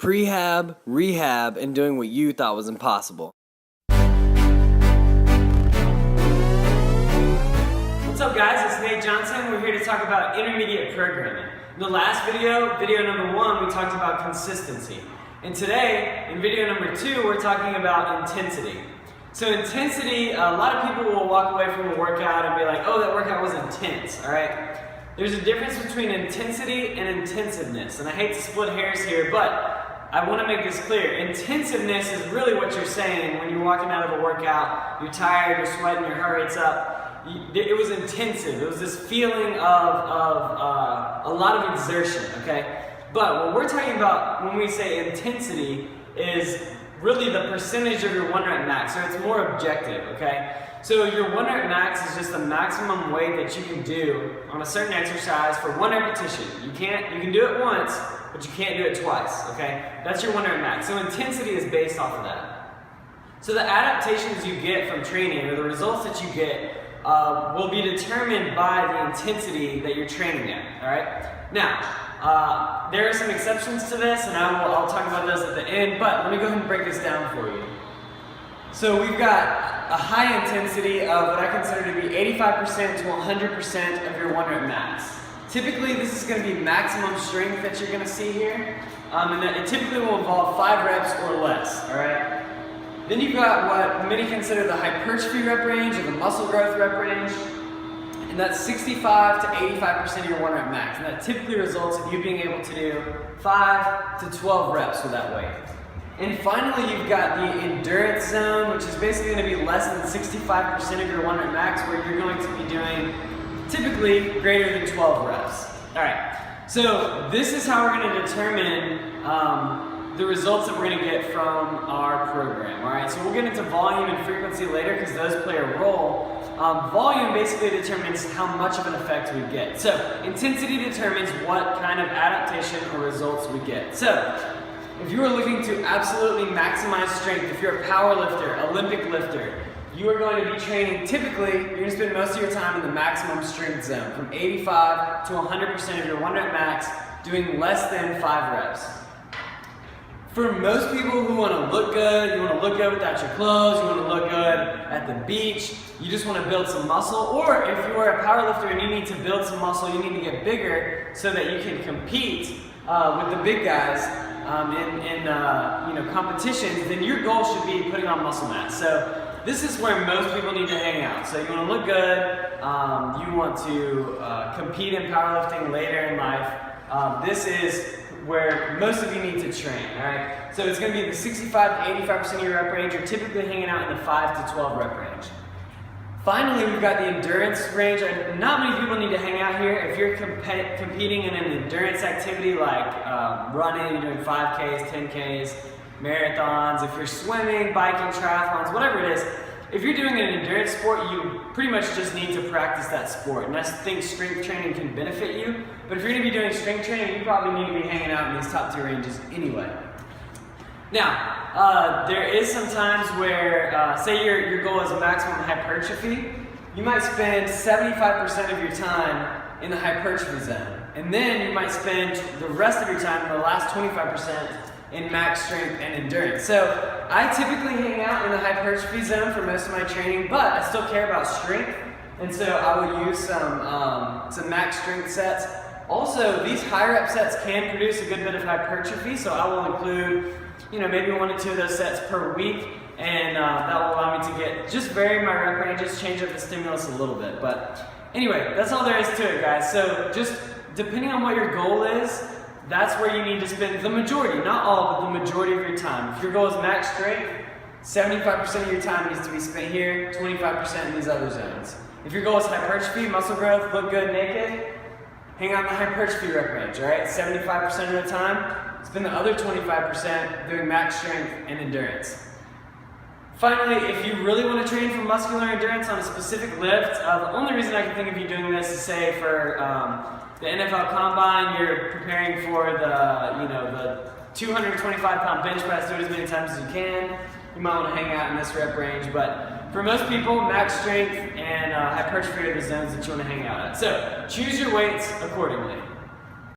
prehab, rehab, and doing what you thought was impossible. What's up guys, it's Nate Johnson. We're here to talk about intermediate programming. In the last video, video number 1, we talked about consistency. And today, in video number 2, we're talking about intensity. So intensity, a lot of people will walk away from a workout and be like, oh, that workout was intense, all right? There's a difference between intensity and intensiveness. And I hate to split hairs here, but I want to make this clear. Intensiveness is really what you're saying when you're walking out of a workout, you're tired, you're sweating, your heart rate's up. It was intensive. It was this feeling of a lot of exertion, okay? But what we're talking about when we say intensity is really the percentage of your 1 rep max, so it's more objective, okay? So your 1 rep max is just the maximum weight that you can do on a certain exercise for 1 repetition. You can do it once, but you can't do it twice, okay? That's your 1 rep max. So intensity is based off of that. So the adaptations you get from training, or the results that you get, will be determined by the intensity that you're training at, all right? Now, there are some exceptions to this, and I'll talk about those at the end, but let me go ahead and break this down for you. So we've got a high intensity of what I consider to be 85% to 100% of your 1 rep max. Typically, this is going to be maximum strength that you're going to see here, and that it typically will involve 5 reps or less, all right? Then you've got what many consider the hypertrophy rep range or the muscle growth rep range, and that's 65 to 85% of your 1 rep max, and that typically results in you being able to do 5 to 12 reps with that weight. And finally, you've got the endurance zone, which is basically going to be less than 65% of your 1 rep max, where you're going to be doing typically greater than 12 reps. All right, so this is how we're going to determine the results that we're going to get from our program. All right, so we'll get into volume and frequency later because those play a role. Volume basically determines how much of an effect we get. So intensity determines what kind of adaptation or results we get. So if you are looking to absolutely maximize strength, if you're a power lifter, Olympic lifter, you are going to be training, typically, you're going to spend most of your time in the maximum strength zone, from 85 to 100% of your 1 rep max, doing less than 5 reps. For most people who want to look good, you want to look good without your clothes, you want to look good at the beach, you just want to build some muscle, or if you are a powerlifter and you need to build some muscle, you need to get bigger so that you can compete with the big guys in competitions, then your goal should be putting on muscle mass. So this is where most people need to hang out. So you want to look good, you want to compete in powerlifting later in life. This is where most of you need to train, all right? So it's going to be the 65 to 85% of your rep range. You're typically hanging out in the 5 to 12 rep range. Finally, we've got the endurance range. Not many people need to hang out here. If you're competing in an endurance activity like running, you're doing 5Ks, 10Ks, marathons, if you're swimming, biking, triathlons, whatever it is, if you're doing an endurance sport, you pretty much just need to practice that sport. And I think strength training can benefit you. But if you're going to be doing strength training, you probably need to be hanging out in these top 2 ranges anyway. Now, there is some times where, say your goal is maximum hypertrophy, you might spend 75% of your time in the hypertrophy zone. And then you might spend the rest of your time, in the last 25%, in max strength and endurance. So I typically hang out in the hypertrophy zone for most of my training, but I still care about strength, and so I will use some max strength sets. Also, these high rep sets can produce a good bit of hypertrophy, so I will include, maybe 1 to 2 of those sets per week, and that will allow me to get just vary my rep ranges, change up the stimulus a little bit. But anyway, that's all there is to it, guys. So just depending on what your goal is, that's where you need to spend the majority, not all, but the majority of your time. If your goal is max strength, 75% of your time needs to be spent here, 25% in these other zones. If your goal is hypertrophy, muscle growth, look good naked, hang out in the hypertrophy rep range, all right? 75% of the time, spend the other 25% doing max strength and endurance. Finally, if you really want to train for muscular endurance on a specific lift, the only reason I can think of you doing this is, say, for the NFL Combine, you're preparing for the 225-pound bench press, do it as many times as you can. You might want to hang out in this rep range, but for most people, max strength and hypertrophy are the zones that you want to hang out at. So choose your weights accordingly.